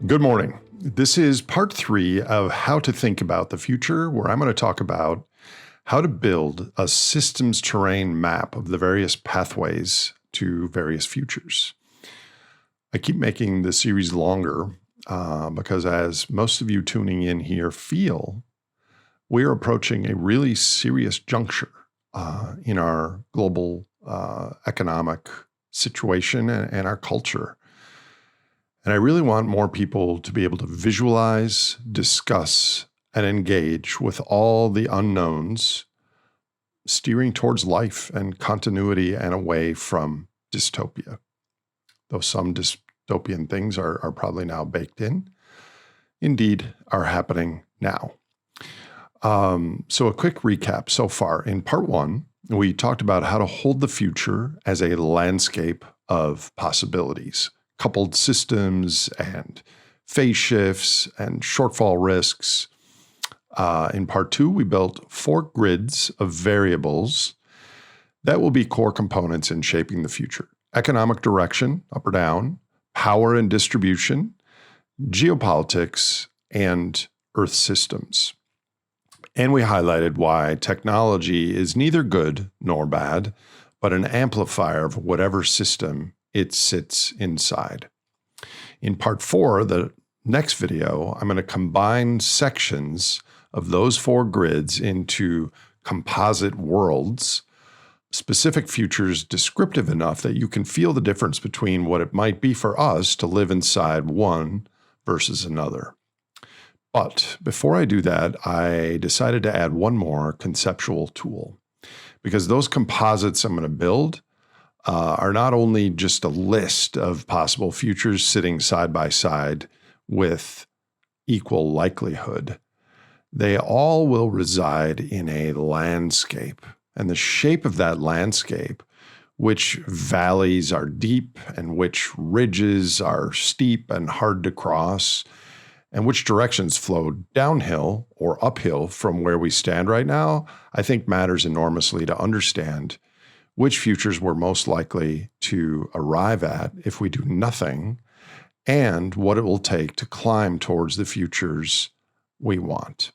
Good morning. This is part 3 of how to think about the future, where I'm going to talk about how to build a systems terrain map of the various pathways to various futures. I keep making the series longer because, as most of you tuning in here feel, we're approaching a really serious juncture in our global economic situation and our culture. And I really want more people to be able to visualize, discuss, and engage with all the unknowns, steering towards life and continuity and away from dystopia. Though some dystopian things are probably now baked in, indeed are happening now. So a quick recap so far. In part 1, we talked about how to hold the future as a landscape of possibilities. Coupled systems and phase shifts and shortfall risks. In part 2, we built 4 grids of variables that will be core components in shaping the future. Economic direction, up or down, power and distribution, geopolitics, and Earth systems. And we highlighted why technology is neither good nor bad, but an amplifier of whatever system it sits inside. In part 4, the next video, I'm going to combine sections of those 4 grids into composite worlds, specific futures descriptive enough that you can feel the difference between what it might be for us to live inside one versus another. But before I do that, I decided to add one more conceptual tool, because those composites I'm going to build are not only just a list of possible futures sitting side by side with equal likelihood. They all will reside in a landscape, and the shape of that landscape, which valleys are deep and which ridges are steep and hard to cross, and which directions flow downhill or uphill from where we stand right now, I think matters enormously to understand which futures we're most likely to arrive at if we do nothing, and what it will take to climb towards the futures we want.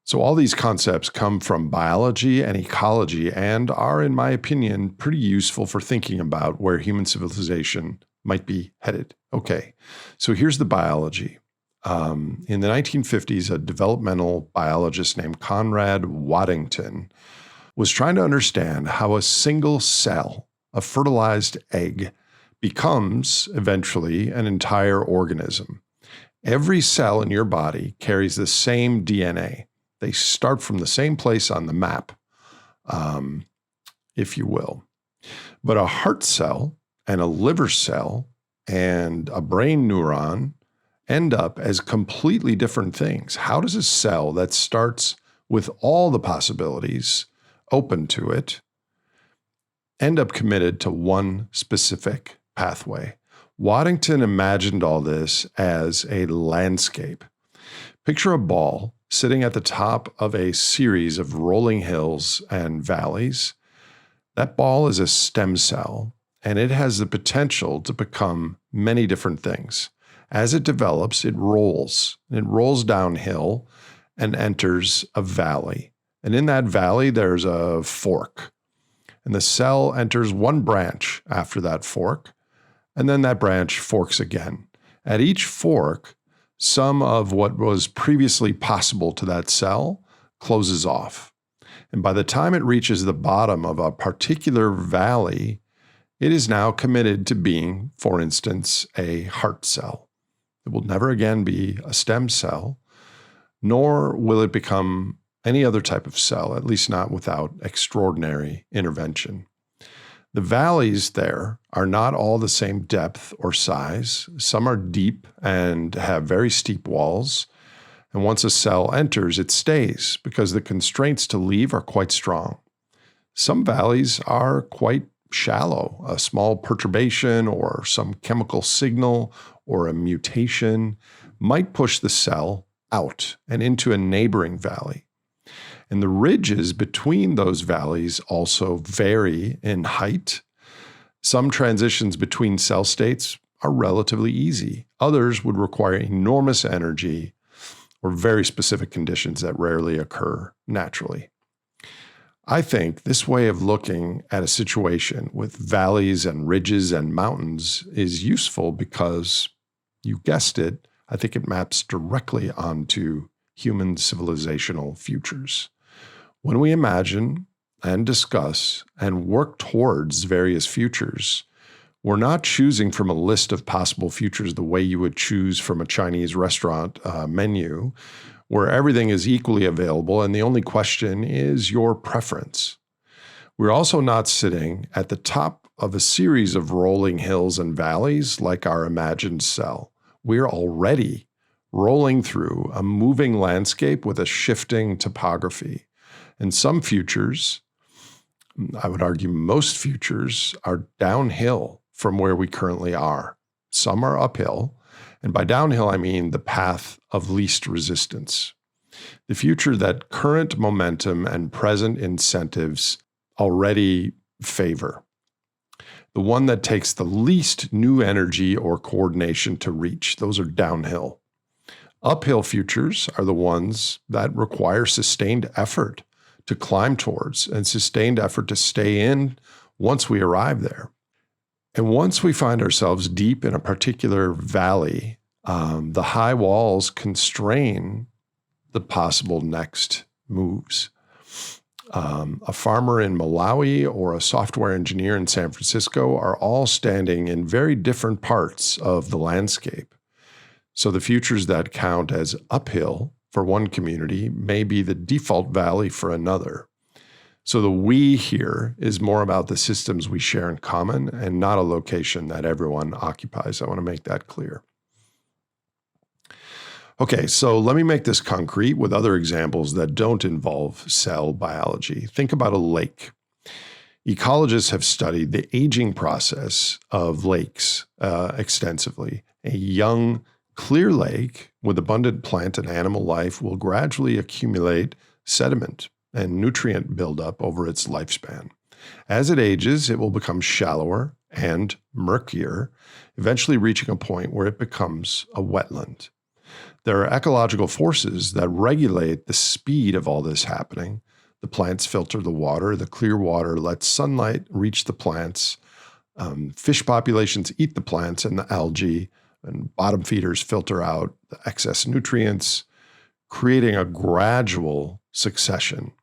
So all these concepts come from biology and ecology and are, in my opinion, pretty useful for thinking about where human civilization might be headed. Okay, so here's the biology. In the 1950s, a developmental biologist named Conrad Waddington was trying to understand how a single cell, a fertilized egg, becomes eventually an entire organism. Every cell in your body carries the same DNA. They start from the same place on the map, if you will. But a heart cell and a liver cell and a brain neuron end up as completely different things. How does a cell that starts with all the possibilities open to it end up committed to one specific pathway? Waddington imagined all this as a landscape. Picture a ball sitting at the top of a series of rolling hills and valleys. That ball is a stem cell, and it has the potential to become many different things. As it develops, it rolls. It rolls downhill and enters a valley. And in that valley, there's a fork. And the cell enters one branch after that fork, and then that branch forks again. At each fork, some of what was previously possible to that cell closes off. And by the time it reaches the bottom of a particular valley, it is now committed to being, for instance, a heart cell. It will never again be a stem cell, nor will it become any other type of cell, at least not without extraordinary intervention. The valleys there are not all the same depth or size. Some are deep and have very steep walls. And once a cell enters, it stays because the constraints to leave are quite strong. Some valleys are quite shallow. A small perturbation or some chemical signal or a mutation might push the cell out and into a neighboring valley. And the ridges between those valleys also vary in height. Some transitions between cell states are relatively easy. Others would require enormous energy or very specific conditions that rarely occur naturally. I think this way of looking at a situation with valleys and ridges and mountains is useful because, you guessed it, I think it maps directly onto human civilizational futures. When we imagine and discuss and work towards various futures, we're not choosing from a list of possible futures the way you would choose from a Chinese restaurant menu, where everything is equally available and the only question is your preference. We're also not sitting at the top of a series of rolling hills and valleys like our imagined cell. We're already rolling through a moving landscape with a shifting topography. And some futures, I would argue most futures, are downhill from where we currently are. Some are uphill. And by downhill, I mean the path of least resistance. The future that current momentum and present incentives already favor. The one that takes the least new energy or coordination to reach. Those are downhill. Uphill futures are the ones that require sustained effort to climb towards and sustained effort to stay in once we arrive there. And once we find ourselves deep in a particular valley, the high walls constrain the possible next moves. A farmer in Malawi or a software engineer in San Francisco are all standing in very different parts of the landscape. So the futures that count as uphill for one community may be the default valley for another. So the we here is more about the systems we share in common and not a location that everyone occupies. I want to make that clear. Okay, so let me make this concrete with other examples that don't involve cell biology. Think about a lake. Ecologists have studied the aging process of lakes extensively. A young, clear lake with abundant plant and animal life will gradually accumulate sediment and nutrient buildup over its lifespan. As it ages, it will become shallower and murkier, eventually reaching a point where it becomes a wetland. There are ecological forces that regulate the speed of all this happening. The plants filter the water. The clear water lets sunlight reach the plants. Fish populations eat the plants and the algae, and bottom feeders filter out the excess nutrients, creating a gradual succession.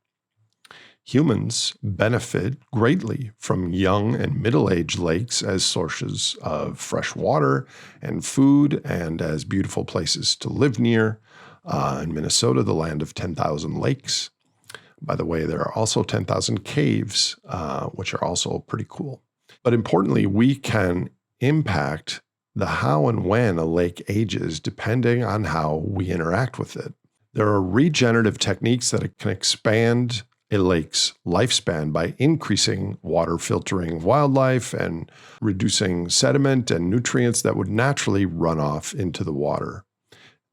Humans benefit greatly from young and middle-aged lakes as sources of fresh water and food and as beautiful places to live near. In Minnesota, the land of 10,000 lakes. By the way, there are also 10,000 caves, which are also pretty cool. But importantly, we can impact the how and when a lake ages depending on how we interact with it. There are regenerative techniques that can expand a lake's lifespan by increasing water filtering wildlife and reducing sediment and nutrients that would naturally run off into the water.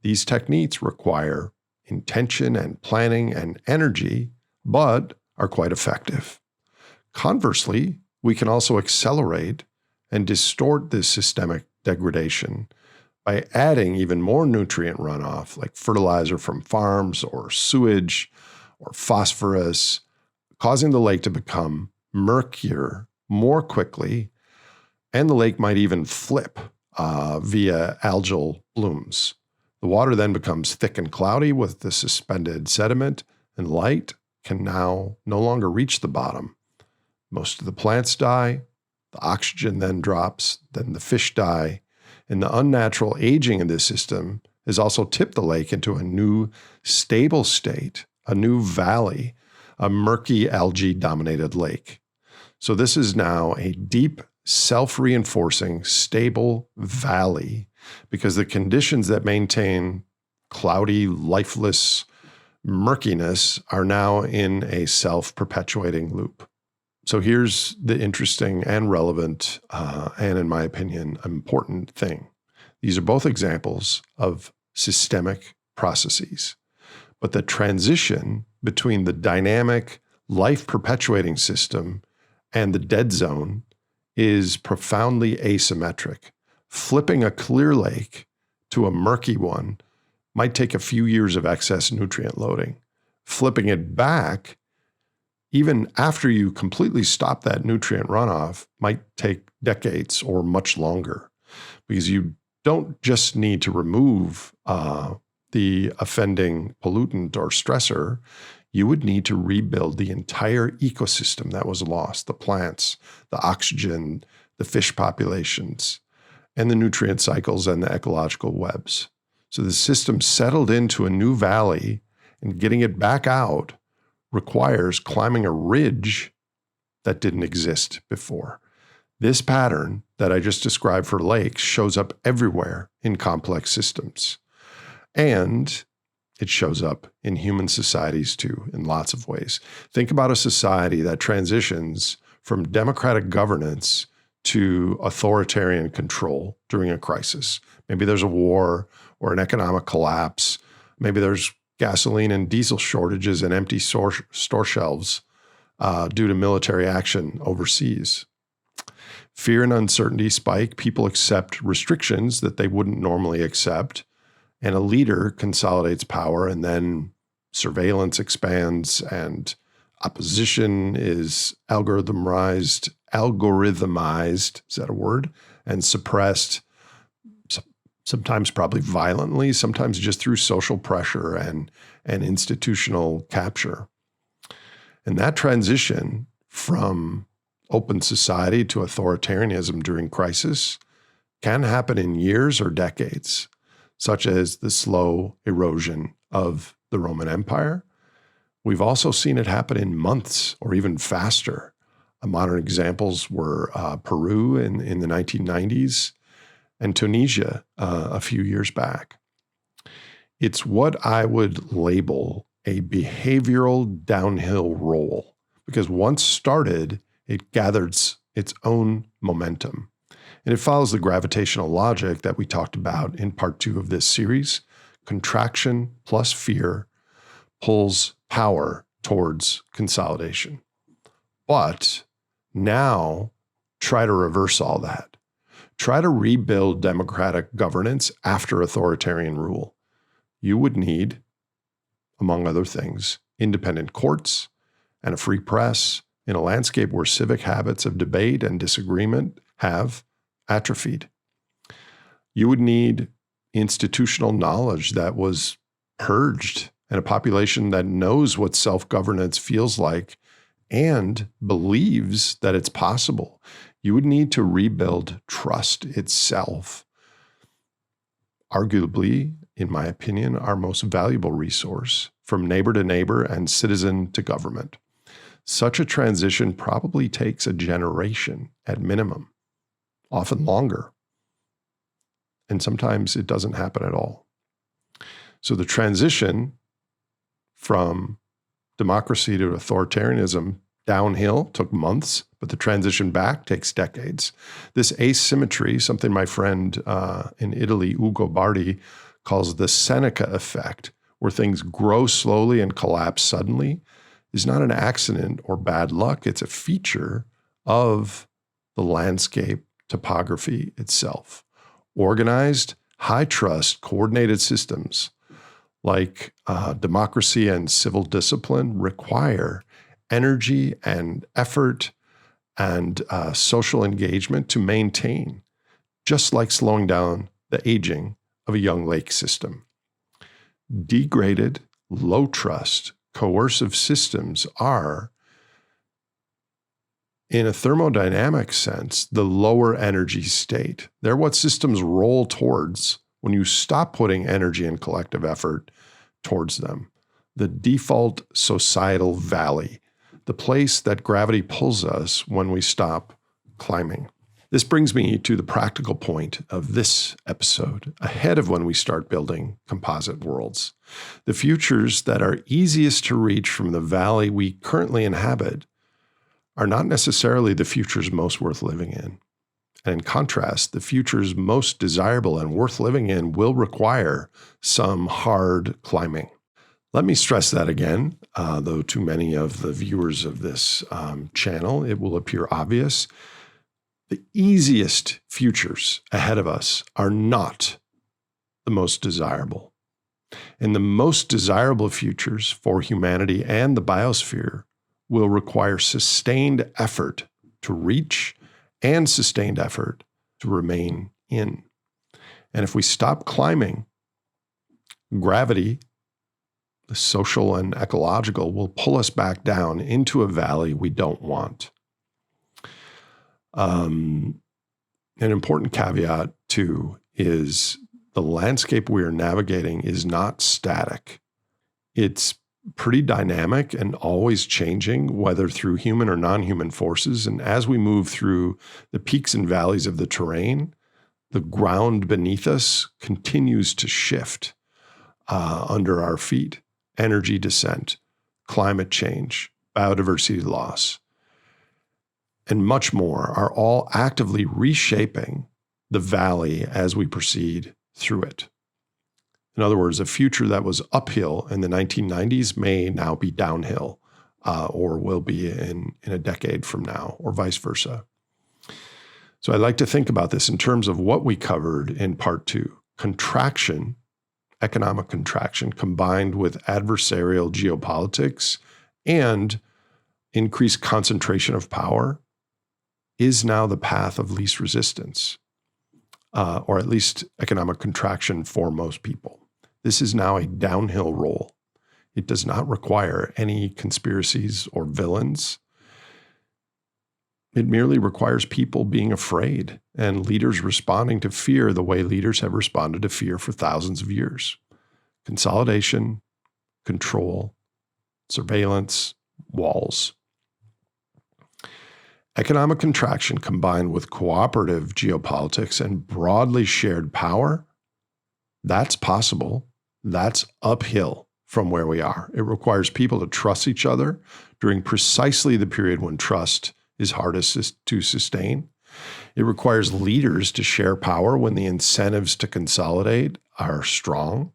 These techniques require intention and planning and energy, but are quite effective. Conversely, we can also accelerate and distort this systemic degradation by adding even more nutrient runoff, like fertilizer from farms or sewage or phosphorus, causing the lake to become murkier more quickly, and the lake might even flip via algal blooms. The water then becomes thick and cloudy with the suspended sediment, and light can now no longer reach the bottom. Most of the plants die, the oxygen then drops, then the fish die, and the unnatural aging in this system has also tipped the lake into a new stable state, a new valley, a murky algae-dominated lake. So this is now a deep, self-reinforcing, stable valley because the conditions that maintain cloudy, lifeless murkiness are now in a self-perpetuating loop. So here's the interesting and relevant, and in my opinion, important thing. These are both examples of systemic processes. But the transition between the dynamic, life-perpetuating system and the dead zone is profoundly asymmetric. Flipping a clear lake to a murky one might take a few years of excess nutrient loading. Flipping it back, even after you completely stop that nutrient runoff, might take decades or much longer, because you don't just need to remove the offending pollutant or stressor. You would need to rebuild the entire ecosystem that was lost, the plants, the oxygen, the fish populations, and the nutrient cycles and the ecological webs. So the system settled into a new valley, and getting it back out requires climbing a ridge that didn't exist before. This pattern that I just described for lakes shows up everywhere in complex systems. And it shows up in human societies too, in lots of ways. Think about a society that transitions from democratic governance to authoritarian control during a crisis. Maybe there's a war or an economic collapse. Maybe there's gasoline and diesel shortages and empty store shelves due to military action overseas. Fear and uncertainty spike. People accept restrictions that they wouldn't normally accept. And a leader consolidates power, and then surveillance expands, and opposition is algorithmized, is that a word? And suppressed, sometimes probably violently, sometimes just through social pressure and institutional capture. And that transition from open society to authoritarianism during crisis can happen in years or decades, such as the slow erosion of the Roman Empire. We've also seen it happen in months or even faster. Modern examples were Peru in the 1990s and Tunisia a few years back. It's what I would label a behavioral downhill roll, because once started, it gathers its own momentum. And it follows the gravitational logic that we talked about in part 2 of this series. Contraction plus fear pulls power towards consolidation. But now try to reverse all that. Try to rebuild democratic governance after authoritarian rule. You would need, among other things, independent courts and a free press in a landscape where civic habits of debate and disagreement have atrophied. You would need institutional knowledge that was purged and a population that knows what self-governance feels like and believes that it's possible. You would need to rebuild trust itself. Arguably, in my opinion, our most valuable resource, from neighbor to neighbor and citizen to government. Such a transition probably takes a generation at minimum, often longer. And sometimes it doesn't happen at all. So the transition from democracy to authoritarianism downhill took months, but the transition back takes decades. This asymmetry, something my friend in Italy, Ugo Bardi, calls the Seneca Effect, where things grow slowly and collapse suddenly, is not an accident or bad luck. It's a feature of the landscape topography itself. Organized, high-trust, coordinated systems like democracy and civil discipline require energy and effort and social engagement to maintain, just like slowing down the aging of a young lake system. Degraded, low-trust, coercive systems are, in a thermodynamic sense, the lower energy state. They're what systems roll towards when you stop putting energy and collective effort towards them. The default societal valley, the place that gravity pulls us when we stop climbing. This brings me to the practical point of this episode, ahead of when we start building composite worlds. The futures that are easiest to reach from the valley we currently inhabit are not necessarily the futures most worth living in. And in contrast, the futures most desirable and worth living in will require some hard climbing. Let me stress that again, though to many of the viewers of this channel, it will appear obvious. The easiest futures ahead of us are not the most desirable. And the most desirable futures for humanity and the biosphere will require sustained effort to reach and sustained effort to remain in. And if we stop climbing, gravity, the social and ecological, will pull us back down into a valley we don't want. An important caveat, too, is the landscape we are navigating is not static. It's pretty dynamic and always changing, whether through human or non-human forces. And as we move through the peaks and valleys of the terrain, the ground beneath us continues to shift under our feet. Energy descent, climate change, biodiversity loss, and much more are all actively reshaping the valley as we proceed through it. In other words, a future that was uphill in the 1990s may now be downhill, or will be in a decade from now, or vice versa. So I like to think about this in terms of what we covered in part 2. Contraction, economic contraction, combined with adversarial geopolitics and increased concentration of power, is now the path of least resistance, or at least economic contraction for most people. This is now a downhill roll. It does not require any conspiracies or villains. It merely requires people being afraid and leaders responding to fear the way leaders have responded to fear for thousands of years. Consolidation, control, surveillance, walls. Economic contraction combined with cooperative geopolitics and broadly shared power, that's possible. That's uphill from where we are. It requires people to trust each other during precisely the period when trust is hardest to sustain. It requires leaders to share power when the incentives to consolidate are strong.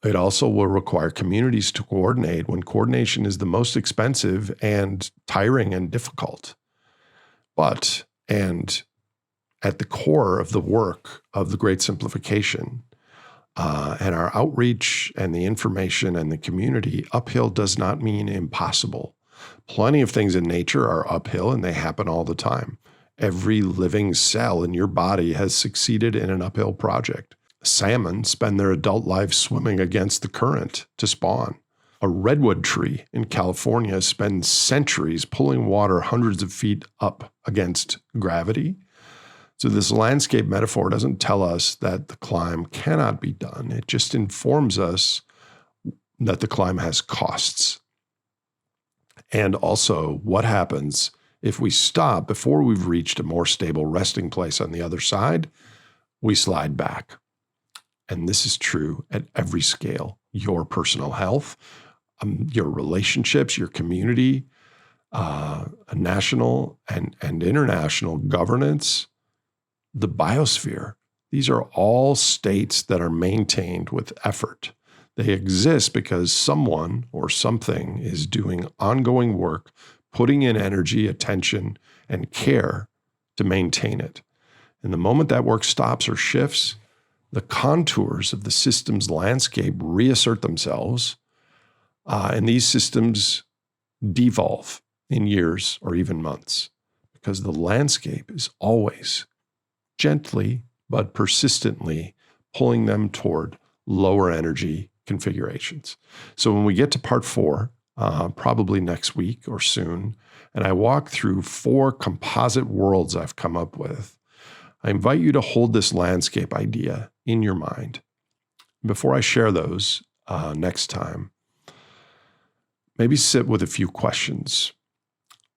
It also will require communities to coordinate when coordination is the most expensive and tiring and difficult. But, and at the core of the work of the Great Simplification, and our outreach and the information and the community, uphill does not mean impossible. Plenty of things in nature are uphill and they happen all the time. Every living cell in your body has succeeded in an uphill project. Salmon spend their adult lives swimming against the current to spawn. A redwood tree in California spends centuries pulling water hundreds of feet up against gravity. So this landscape metaphor doesn't tell us that the climb cannot be done. It just informs us that the climb has costs. And also what happens if we stop before we've reached a more stable resting place on the other side, we slide back. And this is true at every scale. Your personal health, your relationships, your community, national and international governance, the biosphere. These are all states that are maintained with effort. They exist because someone or something is doing ongoing work, putting in energy, attention, and care to maintain it. And the moment that work stops or shifts, the contours of the system's landscape reassert themselves, and these systems devolve in years or even months, because the landscape is always gently but persistently pulling them toward lower energy configurations. So when we get to part 4, probably next week or soon, and I walk through 4 composite worlds I've come up with, I invite you to hold this landscape idea in your mind. Before I share those next time, maybe sit with a few questions.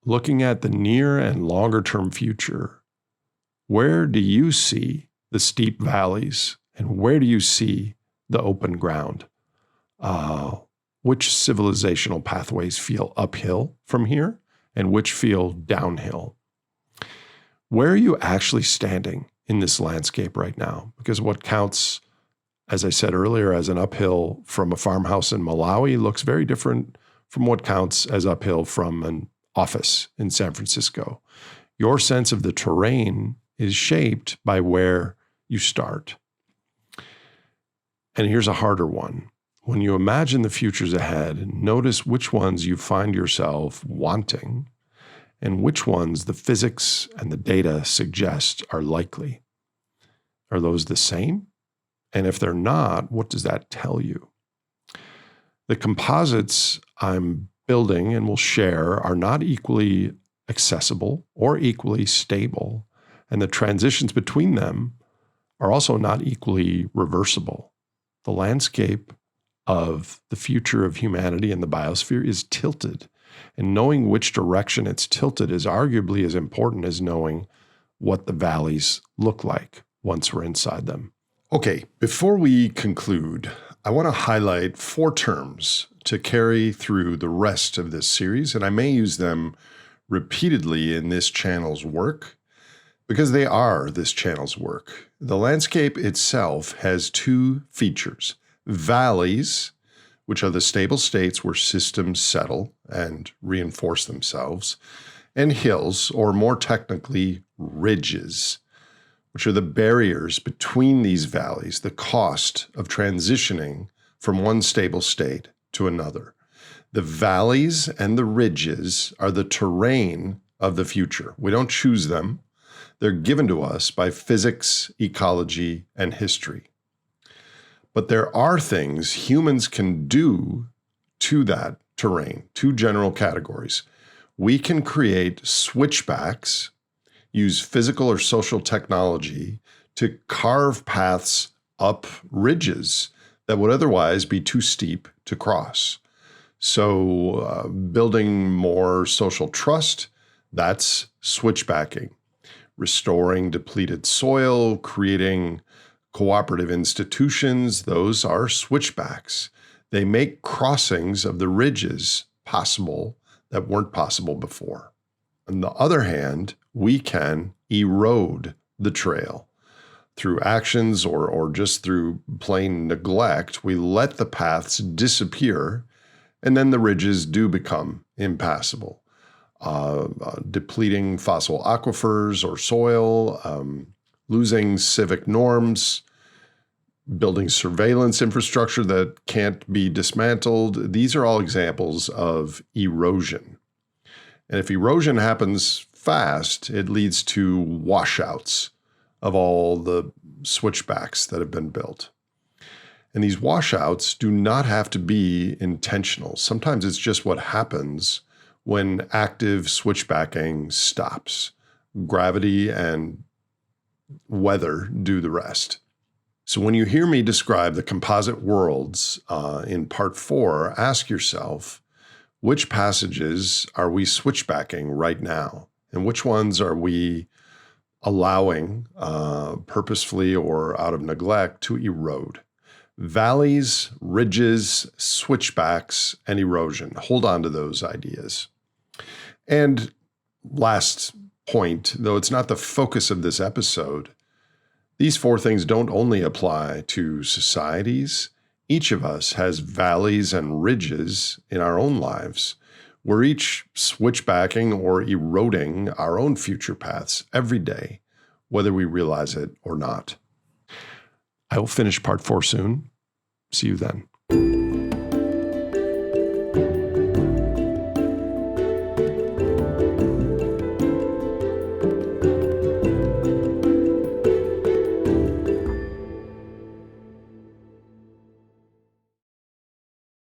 Looking at the near and longer term future, where do you see the steep valleys and where do you see the open ground? Which civilizational pathways feel uphill from here and which feel downhill? Where are you actually standing in this landscape right now? Because what counts, as I said earlier, as an uphill from a farmhouse in Malawi looks very different from what counts as uphill from an office in San Francisco. Your sense of the terrain is shaped by where you start. And here's a harder one. When you imagine the futures ahead, notice which ones you find yourself wanting and which ones the physics and the data suggest are likely. Are those the same? And if they're not, what does that tell you? The composites I'm building and will share are not equally accessible or equally stable, and the transitions between them are also not equally reversible. The landscape of the future of humanity and the biosphere is tilted, and knowing which direction it's tilted is arguably as important as knowing what the valleys look like once we're inside them. Okay, before we conclude, I want to highlight 4 terms to carry through the rest of this series, and I may use them repeatedly in this channel's work because they are this channel's work. The landscape itself has 2 features: valleys, which are the stable states where systems settle and reinforce themselves, and hills, or more technically, ridges, which are the barriers between these valleys, the cost of transitioning from one stable state to another. The valleys and the ridges are the terrain of the future. We don't choose them. They're given to us by physics, ecology, and history. But there are things humans can do to that terrain, 2 general categories. We can create switchbacks, use physical or social technology to carve paths up ridges that would otherwise be too steep to cross. So building more social trust, that's switchbacking. Restoring depleted soil, creating cooperative institutions, those are switchbacks. They make crossings of the ridges possible that weren't possible before. On the other hand, we can erode the trail. Through actions or just through plain neglect, we let the paths disappear, and then the ridges do become impassable. Depleting fossil aquifers or soil, losing civic norms, building surveillance infrastructure that can't be dismantled. These are all examples of erosion. And if erosion happens fast, it leads to washouts of all the switchbacks that have been built. And these washouts do not have to be intentional. Sometimes it's just what happens when active switchbacking stops. Gravity and weather do the rest. So when you hear me describe the composite worlds in part 4, ask yourself, which passages are we switchbacking right now? And which ones are we allowing purposefully or out of neglect to erode? Valleys, ridges, switchbacks, and erosion. Hold on to those ideas. And last point, though it's not the focus of this episode, these 4 things don't only apply to societies. Each of us has valleys and ridges in our own lives. We're each switchbacking or eroding our own future paths every day, whether we realize it or not. I will finish part 4 soon. See you then.